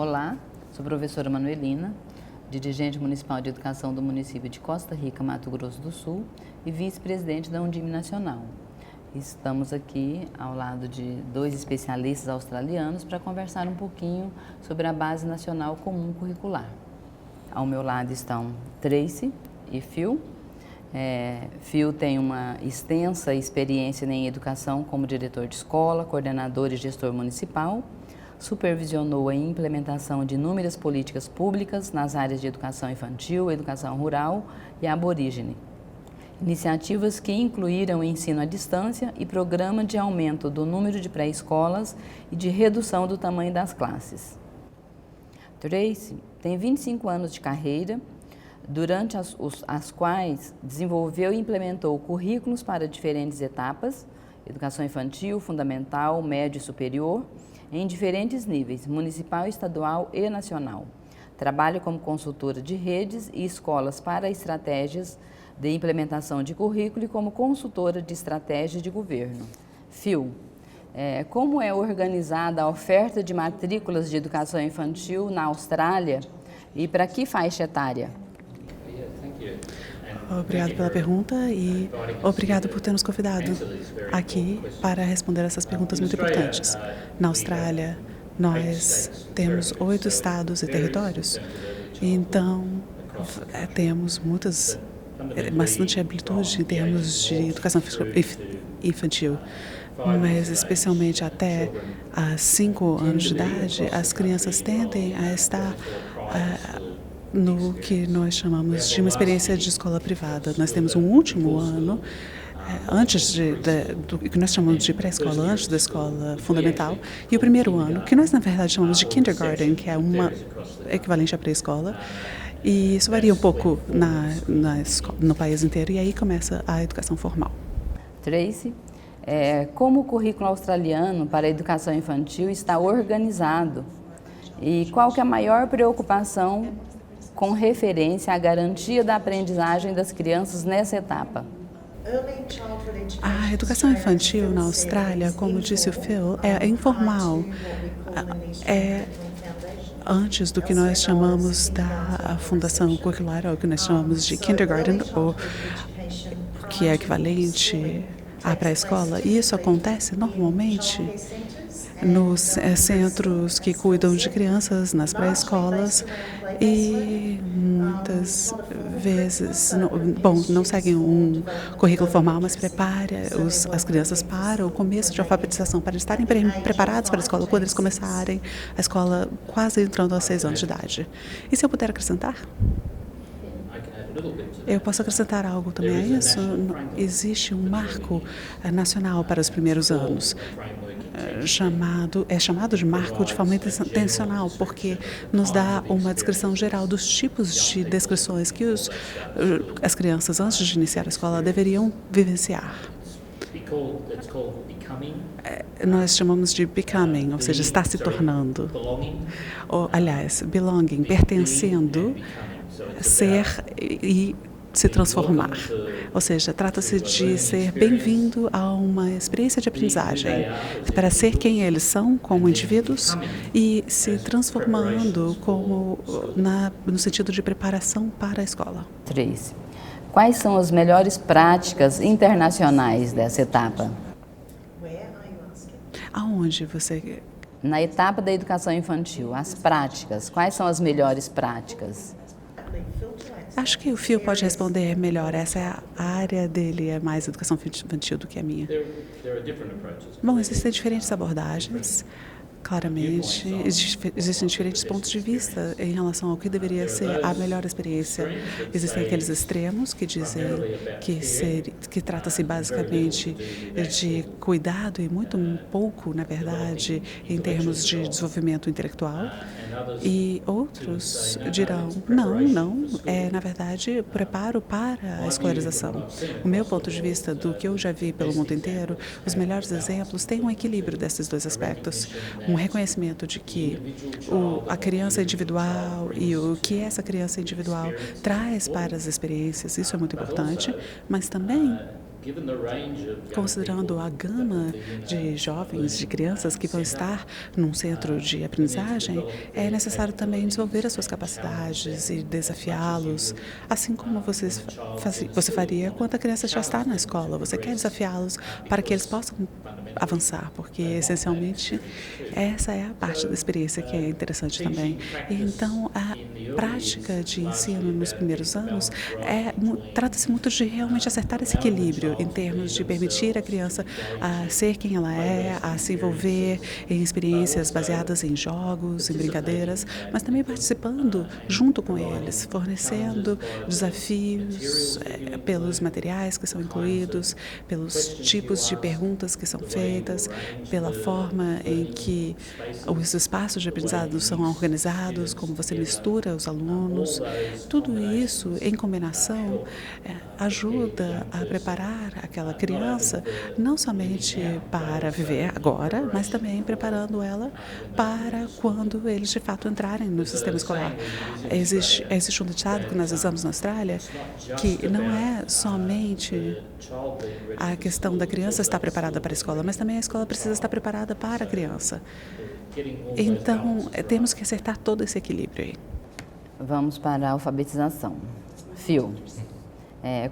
Olá, sou a professora Manuelina, dirigente municipal de educação do município de Costa Rica, Mato Grosso do Sul e vice-presidente da Undime Nacional. Estamos aqui ao lado de dois especialistas australianos para conversar um pouquinho sobre a Base Nacional Comum Curricular. Ao meu lado estão Tracy e Phil. Phil tem uma extensa experiência em educação como diretor de escola, coordenador e gestor municipal. Supervisionou a implementação de inúmeras políticas públicas nas áreas de educação infantil, educação rural e aborígene. Iniciativas que incluíram o ensino à distância e programa de aumento do número de pré-escolas e de redução do tamanho das classes. Tracy tem 25 anos de carreira, durante as quais desenvolveu e implementou currículos para diferentes etapas, educação infantil, fundamental, médio e superior, em diferentes níveis, municipal, estadual e nacional. Trabalha como consultora de redes e escolas para estratégias de implementação de currículo e como consultora de estratégia de governo. Phil, como é organizada a oferta de matrículas de educação infantil na Austrália e para que faixa etária? Obrigado pela pergunta e obrigado por ter nos convidado aqui para responder essas perguntas muito importantes. Na Austrália, nós temos 8 estados e territórios, então temos bastante amplitude em termos de educação infantil, mas especialmente até 5 anos de idade, as crianças tendem a estar no que nós chamamos de uma experiência de escola privada. Nós temos um último ano, antes do que nós chamamos de pré-escola, antes da escola fundamental, e o primeiro ano, que nós na verdade chamamos de kindergarten, que é uma equivalente à pré-escola, e isso varia um pouco no país inteiro, e aí começa a educação formal. Tracy, como o currículo australiano para a educação infantil está organizado e qual que é a maior preocupação com referência à garantia da aprendizagem das crianças nessa etapa? A educação infantil na Austrália, como disse o Phil, é informal. É antes do que nós chamamos da fundação curricular, ou que nós chamamos de kindergarten, ou que é equivalente à pré-escola. E isso acontece normalmente nos centros que cuidam de crianças, nas pré-escolas, e muitas vezes não seguem um currículo formal, mas prepara as crianças para o começo de alfabetização, para estarem preparados para a escola quando eles começarem a escola quase entrando aos 6 anos de idade. E se eu puder acrescentar? Eu posso acrescentar algo também a isso. Existe um marco nacional para os primeiros anos, chamado de marco de forma intencional, porque nos dá uma descrição geral dos tipos de descrições que as crianças, antes de iniciar a escola, deveriam vivenciar. Nós chamamos de becoming, ou seja, está se tornando. Aliás, belonging, pertencendo, ser e se transformar. Ou seja, trata-se de ser bem-vindo a uma experiência de aprendizagem, para ser quem eles são como indivíduos e se transformando no sentido de preparação para a escola. Tracy, quais são as melhores práticas internacionais dessa etapa? Aonde você... Na etapa da educação infantil, as práticas, quais são as melhores práticas? Acho que o Phil pode responder melhor. Essa é a área dele, é mais educação infantil do que a minha. Bom, existem diferentes abordagens. Claramente, existem diferentes pontos de vista em relação ao que deveria ser a melhor experiência. Existem aqueles extremos que dizem que trata-se basicamente de cuidado e muito pouco, na verdade, em termos de desenvolvimento intelectual. E outros dirão, não, é, na verdade, preparo para a escolarização. O meu ponto de vista, do que eu já vi pelo mundo inteiro, os melhores exemplos têm um equilíbrio desses dois aspectos. Um reconhecimento de que a criança individual e o que essa criança individual traz para as experiências, isso é muito importante, mas também Considerando a gama de jovens, de crianças que vão estar num centro de aprendizagem, é necessário também desenvolver as suas capacidades e desafiá-los, assim como você faria quando a criança já está na escola. Você quer desafiá-los para que eles possam avançar, porque essencialmente essa é a parte da experiência que é interessante também. E então a prática de ensino nos primeiros anos trata-se muito de realmente acertar esse equilíbrio em termos de permitir a criança a ser quem ela é, a se envolver em experiências baseadas em jogos, em brincadeiras, mas também participando junto com eles, fornecendo desafios pelos materiais que são incluídos, pelos tipos de perguntas que são feitas, pela forma em que os espaços de aprendizado são organizados, como você mistura os alunos. Tudo isso, em combinação, ajuda a preparar aquela criança não somente para viver agora, mas também preparando ela para quando eles de fato entrarem no sistema escolar. Existe um ditado que nós usamos na Austrália que não é somente a questão da criança estar preparada para a escola, mas também a escola precisa estar preparada para a criança. Então, temos que acertar todo esse equilíbrio aí. Vamos para a alfabetização. Phil,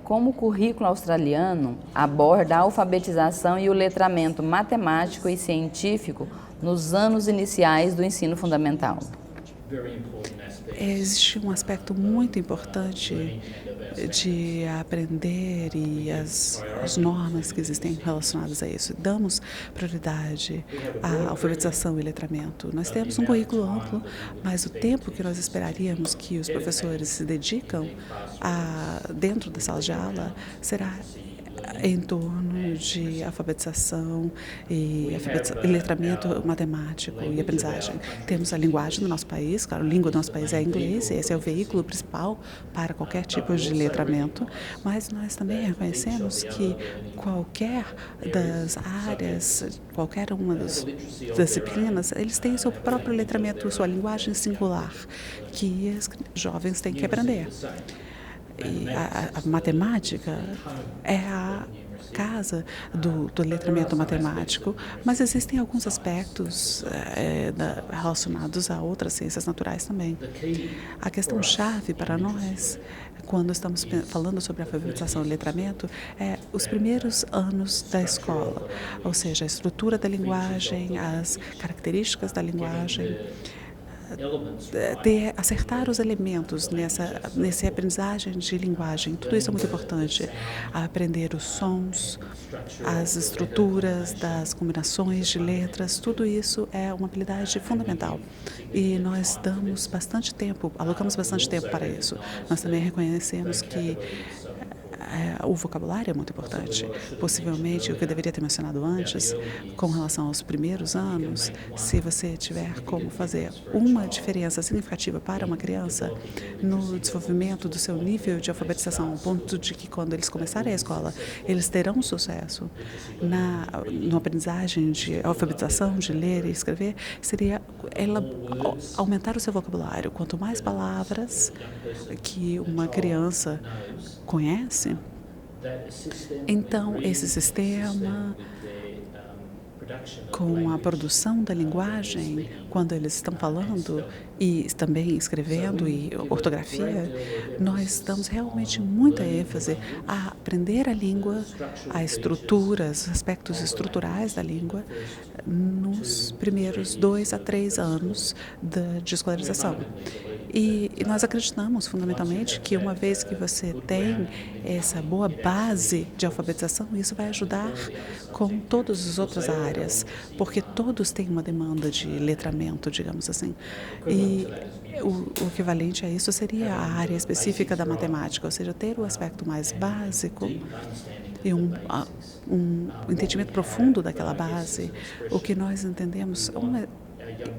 como o currículo australiano aborda a alfabetização e o letramento matemático e científico nos anos iniciais do ensino fundamental? Existe um aspecto muito importante de aprender e as normas que existem relacionadas a isso. Damos prioridade à alfabetização e letramento. Nós temos um currículo amplo, mas o tempo que nós esperaríamos que os professores se dedicam dentro da sala de aula será em torno de alfabetização e letramento matemático e aprendizagem. Temos a linguagem do nosso país, claro, a língua do nosso país é inglês, esse é o veículo principal para qualquer tipo de letramento, mas nós também reconhecemos que qualquer das áreas, qualquer uma das disciplinas, eles têm seu próprio letramento, sua linguagem singular, que os jovens têm que aprender. E a matemática é a casa do letramento matemático, mas existem alguns aspectos relacionados a outras ciências naturais também. A questão-chave para nós, quando estamos falando sobre alfabetização e letramento, é os primeiros anos da escola, ou seja, a estrutura da linguagem, as características da linguagem, acertar os elementos nessa aprendizagem de linguagem. Tudo isso é muito importante. Aprender os sons, as estruturas das combinações de letras, tudo isso é uma habilidade fundamental. E nós damos bastante tempo, alocamos bastante tempo para isso. Nós também reconhecemos que o vocabulário é muito importante. Possivelmente, o que eu deveria ter mencionado antes, com relação aos primeiros anos, se você tiver como fazer uma diferença significativa para uma criança no desenvolvimento do seu nível de alfabetização, ao ponto de que quando eles começarem a escola, eles terão sucesso na aprendizagem de alfabetização, de ler e escrever, seria ela aumentar o seu vocabulário. Quanto mais palavras que uma criança conhece, então esse sistema, com a produção da linguagem, quando eles estão falando e também escrevendo e ortografia, nós damos realmente muita ênfase a aprender a língua, a estruturas, aspectos estruturais da língua, nos primeiros 2 a 3 anos de escolarização. E nós acreditamos fundamentalmente que uma vez que você tem essa boa base de alfabetização, isso vai ajudar com todas as outras áreas, porque todos têm uma demanda de letramento, digamos assim. E o equivalente a isso seria a área específica da matemática, ou seja, ter o aspecto mais básico e um entendimento profundo daquela base. O que nós entendemos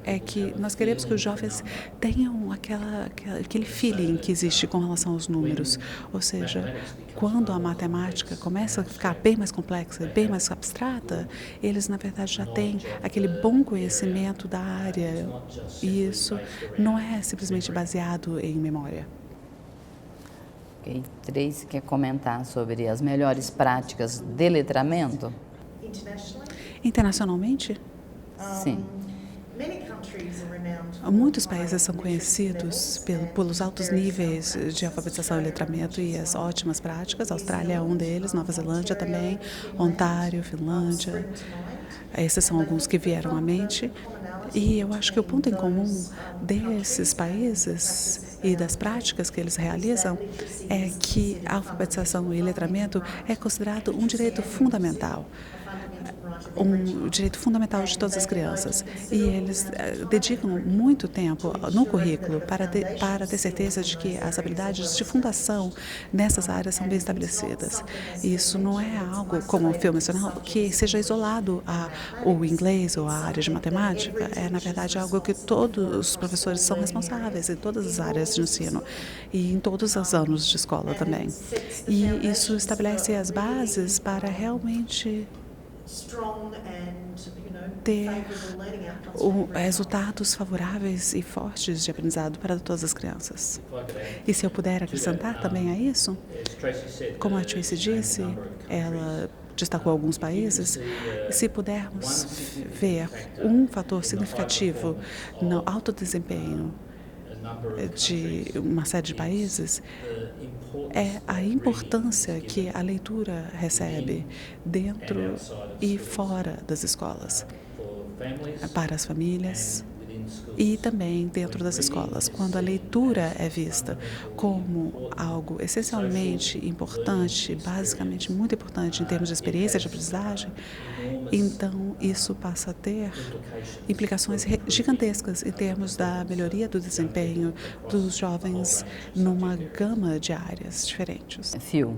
é que nós queremos que os jovens tenham aquele feeling que existe com relação aos números. Ou seja, quando a matemática começa a ficar bem mais complexa, bem mais abstrata, eles, na verdade, já têm aquele bom conhecimento da área. E isso não é simplesmente baseado em memória. Ok. Tracy quer comentar sobre as melhores práticas de letramento? Internacionalmente, Sim. muitos países são conhecidos pelos altos níveis de alfabetização e letramento e as ótimas práticas. A Austrália é um deles, Nova Zelândia também, Ontário, Finlândia. Esses são alguns que vieram à mente. E eu acho que o ponto em comum desses países e das práticas que eles realizam é que a alfabetização e letramento é considerado um direito fundamental de todas as crianças. E eles dedicam muito tempo no currículo para ter certeza de que as habilidades de fundação nessas áreas são bem estabelecidas. Isso não é algo, como o filme mencionou, que seja isolado ao inglês ou à área de matemática. É, na verdade, algo que todos os professores são responsáveis em todas as áreas de ensino e em todos os anos de escola também. E isso estabelece as bases para realmente ter resultados favoráveis e fortes de aprendizado para todas as crianças. E se eu puder acrescentar também a isso, como a Tracy disse, ela destacou alguns países, se pudermos ver um fator significativo no alto desempenho de uma série de países, é a importância que a leitura recebe dentro e fora das escolas, para as famílias e também dentro das escolas. Quando a leitura é vista como algo essencialmente importante, basicamente muito importante em termos de experiência de aprendizagem, então isso passa a ter implicações gigantescas em termos da melhoria do desempenho dos jovens numa gama de áreas diferentes. Phil,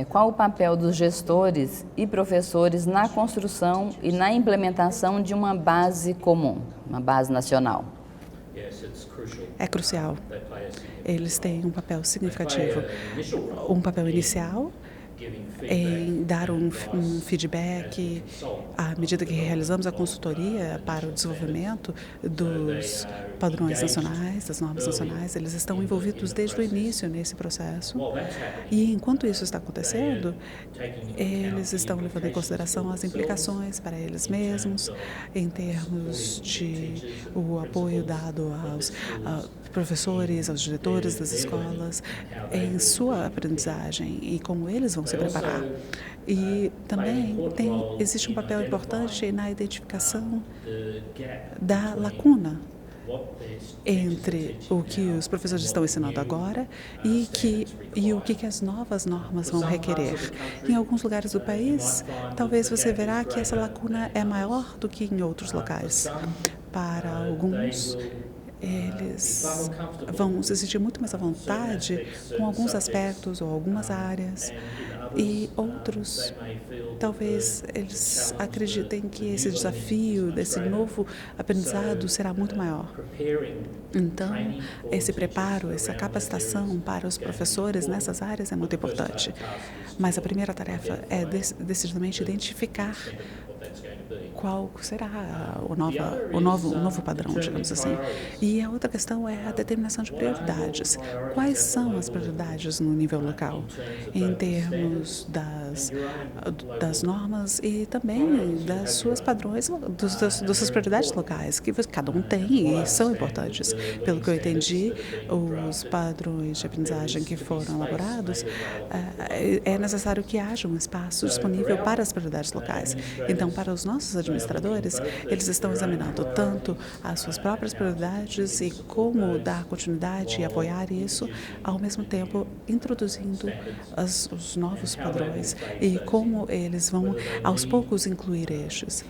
qual o papel dos gestores e professores na construção e na implementação de uma base comum, uma base nacional? É crucial. Eles têm um papel significativo, um papel inicial em dar um feedback à medida que realizamos a consultoria para o desenvolvimento dos padrões nacionais, das normas nacionais. Eles estão envolvidos desde o início nesse processo. E enquanto isso está acontecendo, eles estão levando em consideração as implicações para eles mesmos, em termos de o apoio dado aos professores, aos diretores das escolas, em sua aprendizagem e como eles vão se preparar. E também existe um papel importante na identificação da lacuna entre o que os professores estão ensinando agora e o que as novas normas vão requerer. Em alguns lugares do país, talvez você verá que essa lacuna é maior do que em outros locais. Para alguns, eles vão se sentir muito mais à vontade com alguns aspectos ou algumas áreas, e outros, talvez eles acreditem que esse desafio desse novo aprendizado será muito maior. Então, esse preparo, essa capacitação para os professores nessas áreas é muito importante. Mas a primeira tarefa é decididamente identificar qual será o novo padrão, digamos assim. E a outra questão é a determinação de prioridades. Quais são as prioridades no nível local, em termos das normas e também das suas padrões, das suas prioridades locais, que cada um tem e são importantes. Pelo que eu entendi, os padrões de aprendizagem que foram elaborados, é necessário que haja um espaço disponível para as prioridades locais. Então, para os nossos administradores, eles estão examinando tanto as suas próprias prioridades e como dar continuidade e apoiar isso, ao mesmo tempo introduzindo os novos padrões e como eles vão, aos poucos, incluir estes.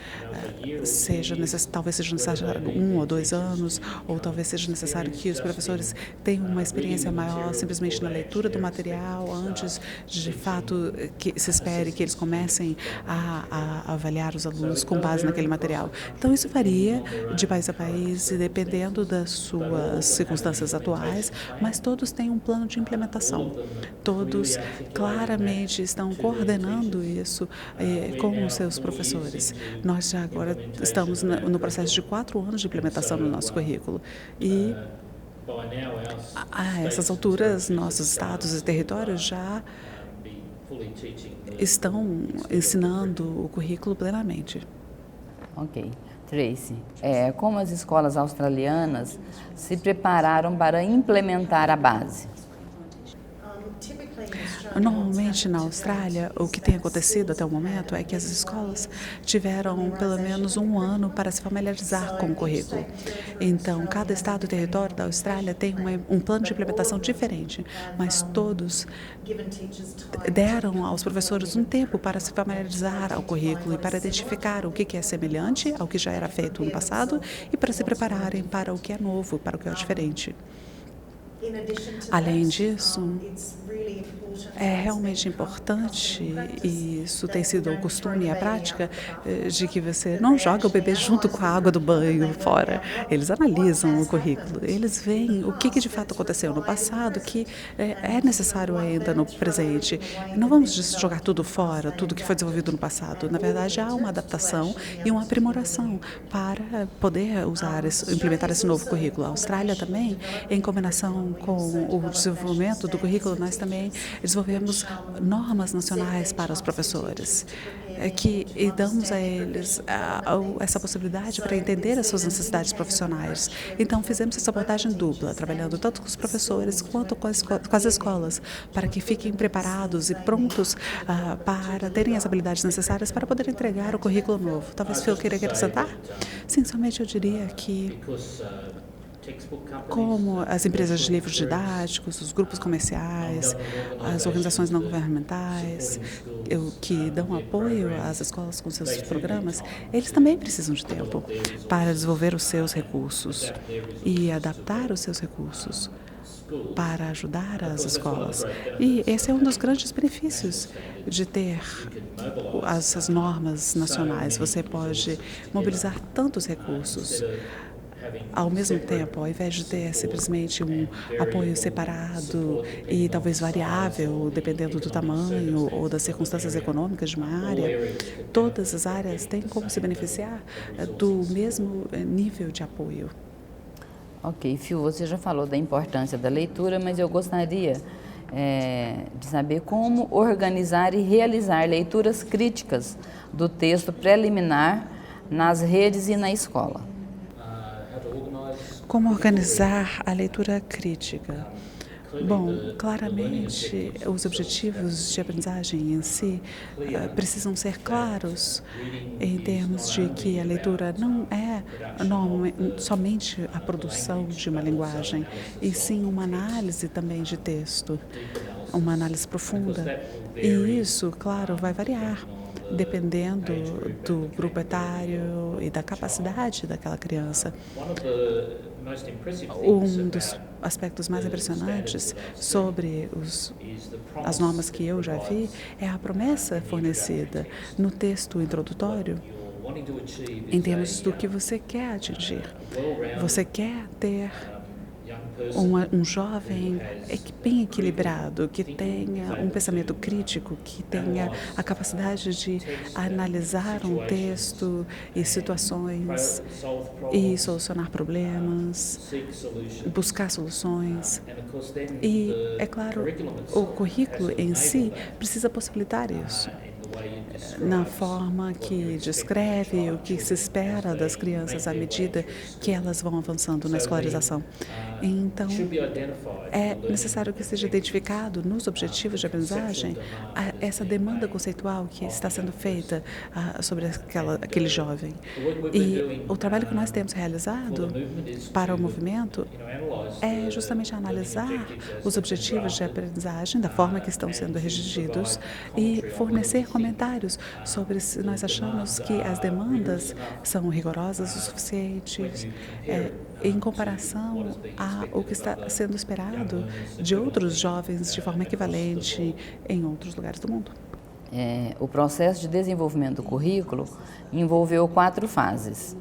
Talvez seja necessário 1 ou 2 anos, ou talvez seja necessário que os professores tenham uma experiência maior simplesmente na leitura do material, antes de fato que se espere que eles comecem a avaliar os alunos com base naquele material. Então, isso varia de país a país, dependendo das suas circunstâncias atuais, mas todos têm um plano de implementação. Todos claramente estão coordenando isso com os seus professores. Nós já agora estamos no processo de 4 anos de implementação no nosso currículo. E A essas alturas, nossos estados e territórios já estão ensinando o currículo plenamente. Ok. Tracy, como as escolas australianas se prepararam para implementar a base? Normalmente, na Austrália, o que tem acontecido até o momento é que as escolas tiveram pelo menos um ano para se familiarizar com o currículo. Então, cada estado e território da Austrália tem um plano de implementação diferente, mas todos deram aos professores um tempo para se familiarizar ao currículo e para identificar o que é semelhante ao que já era feito no passado e para se prepararem para o que é novo, para o que é diferente. Além disso, é realmente importante, e isso tem sido o costume e a prática, de que você não joga o bebê junto com a água do banho fora. Eles analisam o currículo, eles veem o que de fato aconteceu no passado, que é necessário ainda no presente. Não vamos jogar tudo fora, tudo que foi desenvolvido no passado. Na verdade, há uma adaptação e uma aprimoração para poder implementar esse novo currículo. A Austrália também, em combinação com o desenvolvimento do currículo, nós também desenvolvemos normas nacionais para os professores, e damos a eles essa possibilidade para entender as suas necessidades profissionais. Então, fizemos essa abordagem dupla, trabalhando tanto com os professores quanto com as escolas, para que fiquem preparados e prontos para terem as habilidades necessárias para poder entregar o currículo novo. Talvez Phil queira acrescentar? Sim, somente eu diria que, como as empresas de livros didáticos, os grupos comerciais, as organizações não governamentais, que dão apoio às escolas com seus programas, eles também precisam de tempo para desenvolver os seus recursos e adaptar os seus recursos para ajudar as escolas. E esse é um dos grandes benefícios de ter essas normas nacionais. Você pode mobilizar tantos recursos ao mesmo tempo, ao invés de ter simplesmente um apoio separado e talvez variável, dependendo do tamanho ou das circunstâncias econômicas de uma área. Todas as áreas têm como se beneficiar do mesmo nível de apoio. Ok, Phil, você já falou da importância da leitura, mas eu gostaria de saber como organizar e realizar leituras críticas do texto preliminar nas redes e na escola. Como organizar a leitura crítica? Bom, claramente, os objetivos de aprendizagem em si precisam ser claros em termos de que a leitura não é somente a produção de uma linguagem, e sim uma análise também de texto, uma análise profunda. E isso, claro, vai variar dependendo do grupo etário e da capacidade daquela criança. Um dos aspectos mais impressionantes sobre as normas que eu já vi é a promessa fornecida no texto introdutório em termos do que você quer atingir. Você quer ter um jovem bem equilibrado, que tenha um pensamento crítico, que tenha a capacidade de analisar um texto e situações e solucionar problemas, buscar soluções. E, é claro, o currículo em si precisa possibilitar isso, na forma que descreve o que se espera das crianças à medida que elas vão avançando na escolarização. Então, é necessário que seja identificado nos objetivos de aprendizagem essa demanda conceitual que está sendo feita sobre aquele jovem. E o trabalho que nós temos realizado para o movimento é justamente analisar os objetivos de aprendizagem da forma que estão sendo redigidos e fornecer comentários sobre se nós achamos que as demandas são rigorosas o suficiente em comparação ao que está sendo esperado de outros jovens de forma equivalente em outros lugares do mundo. O processo de desenvolvimento do currículo envolveu 4 fases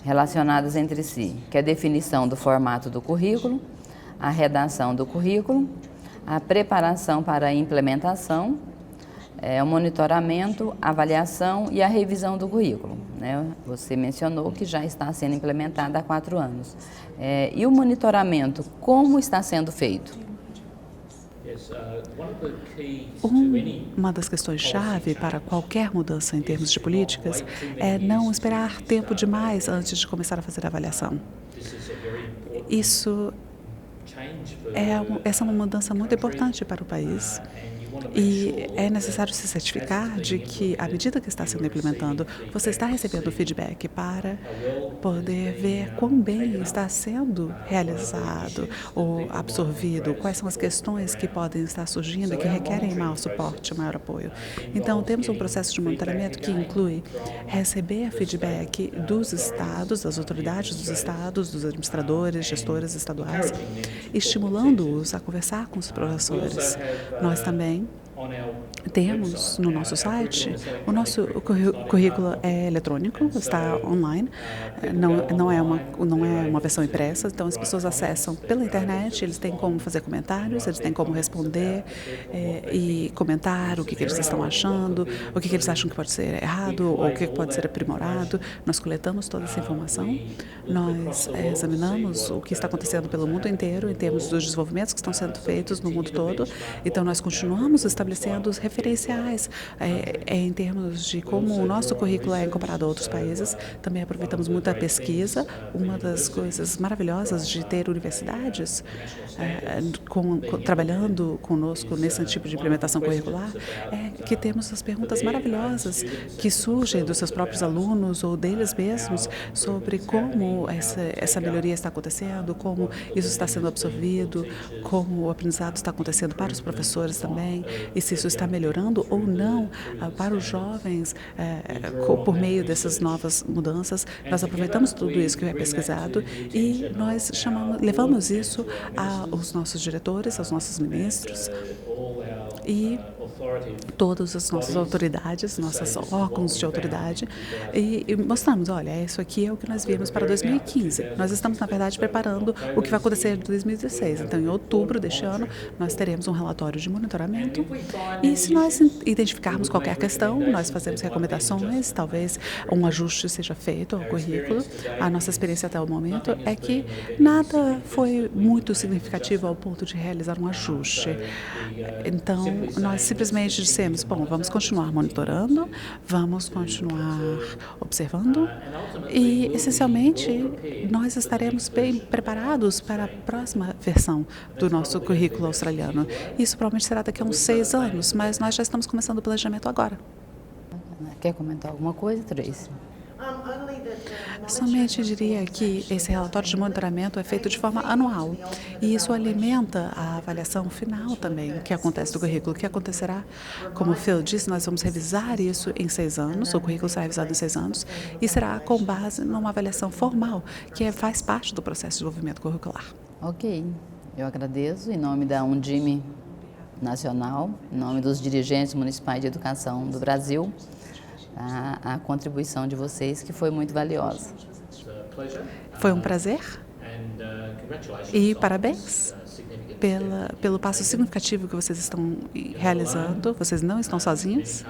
relacionadas entre si, que é a definição do formato do currículo, a redação do currículo, a preparação para a implementação, o monitoramento, a avaliação e a revisão do currículo. né? Você mencionou que já está sendo implementada há 4 anos. E o monitoramento, como está sendo feito? Uma das questões-chave para qualquer mudança em termos de políticas é não esperar tempo demais antes de começar a fazer a avaliação. Essa é uma mudança muito importante para o país. E é necessário se certificar de que, à medida que está sendo implementado, você está recebendo feedback para poder ver quão bem está sendo realizado ou absorvido, quais são as questões que podem estar surgindo e que requerem maior suporte, maior apoio. Então, temos um processo de monitoramento que inclui receber feedback dos estados, das autoridades dos estados, dos administradores, gestores estaduais, estimulando-os a conversar com os professores. Nós também temos no nosso site, o nosso currículo é eletrônico, está online, não é uma versão impressa, então as pessoas acessam pela internet, eles têm como fazer comentários, eles têm como responder e comentar o que eles estão achando, o que eles acham que pode ser errado ou o que pode ser aprimorado. Nós coletamos toda essa informação, nós examinamos o que está acontecendo pelo mundo inteiro em termos dos desenvolvimentos que estão sendo feitos no mundo todo, então nós continuamos estabelecendo os referenciais em termos de como o nosso currículo é comparado a outros países. Também aproveitamos muito a pesquisa. Uma das coisas maravilhosas de ter universidades trabalhando conosco nesse tipo de implementação curricular é que temos as perguntas maravilhosas que surgem dos seus próprios alunos ou deles mesmos sobre como essa melhoria está acontecendo, como isso está sendo absorvido, como o aprendizado está acontecendo para os professores também, e se isso está melhorando ou não para os jovens por meio dessas novas mudanças. Nós aproveitamos tudo isso que é pesquisado e nós levamos isso aos nossos diretores, aos nossos ministros e todas as nossas autoridades, nossos órgãos de autoridade, e mostramos, olha, isso aqui é o que nós vimos para 2015. Nós estamos, na verdade, preparando o que vai acontecer em 2016. Então, em outubro deste ano, nós teremos um relatório de monitoramento e se nós identificarmos qualquer questão, nós fazemos recomendações, talvez um ajuste seja feito ao currículo. A nossa experiência até o momento é que nada foi muito significativo ao ponto de realizar um ajuste. Então, nós simplesmente dissemos, bom, vamos continuar monitorando, vamos continuar observando e, essencialmente, nós estaremos bem preparados para a próxima versão do nosso currículo australiano. Isso provavelmente será daqui a uns 6 anos, mas nós já estamos começando o planejamento agora. Quer comentar alguma coisa, Tracy? Somente diria que esse relatório de monitoramento é feito de forma anual e isso alimenta a avaliação final também que acontece do currículo. O que acontecerá, como o Phil disse, nós vamos revisar isso em 6 anos, o currículo será revisado em 6 anos e será com base numa avaliação formal, que faz parte do processo de desenvolvimento curricular. Ok, eu agradeço em nome da Undime Nacional, em nome dos dirigentes municipais de educação do Brasil, a contribuição de vocês, que foi muito valiosa. Foi um prazer e parabéns pelo passo significativo que vocês estão realizando. Vocês não estão sozinhos.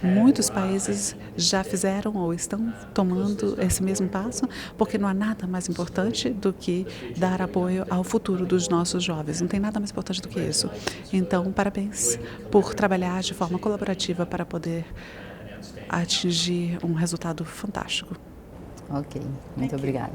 Muitos países já fizeram ou estão tomando esse mesmo passo, porque não há nada mais importante do que dar apoio ao futuro dos nossos jovens. Não tem nada mais importante do que isso. Então, parabéns por trabalhar de forma colaborativa para poder atingir um resultado fantástico. Ok, muito obrigada.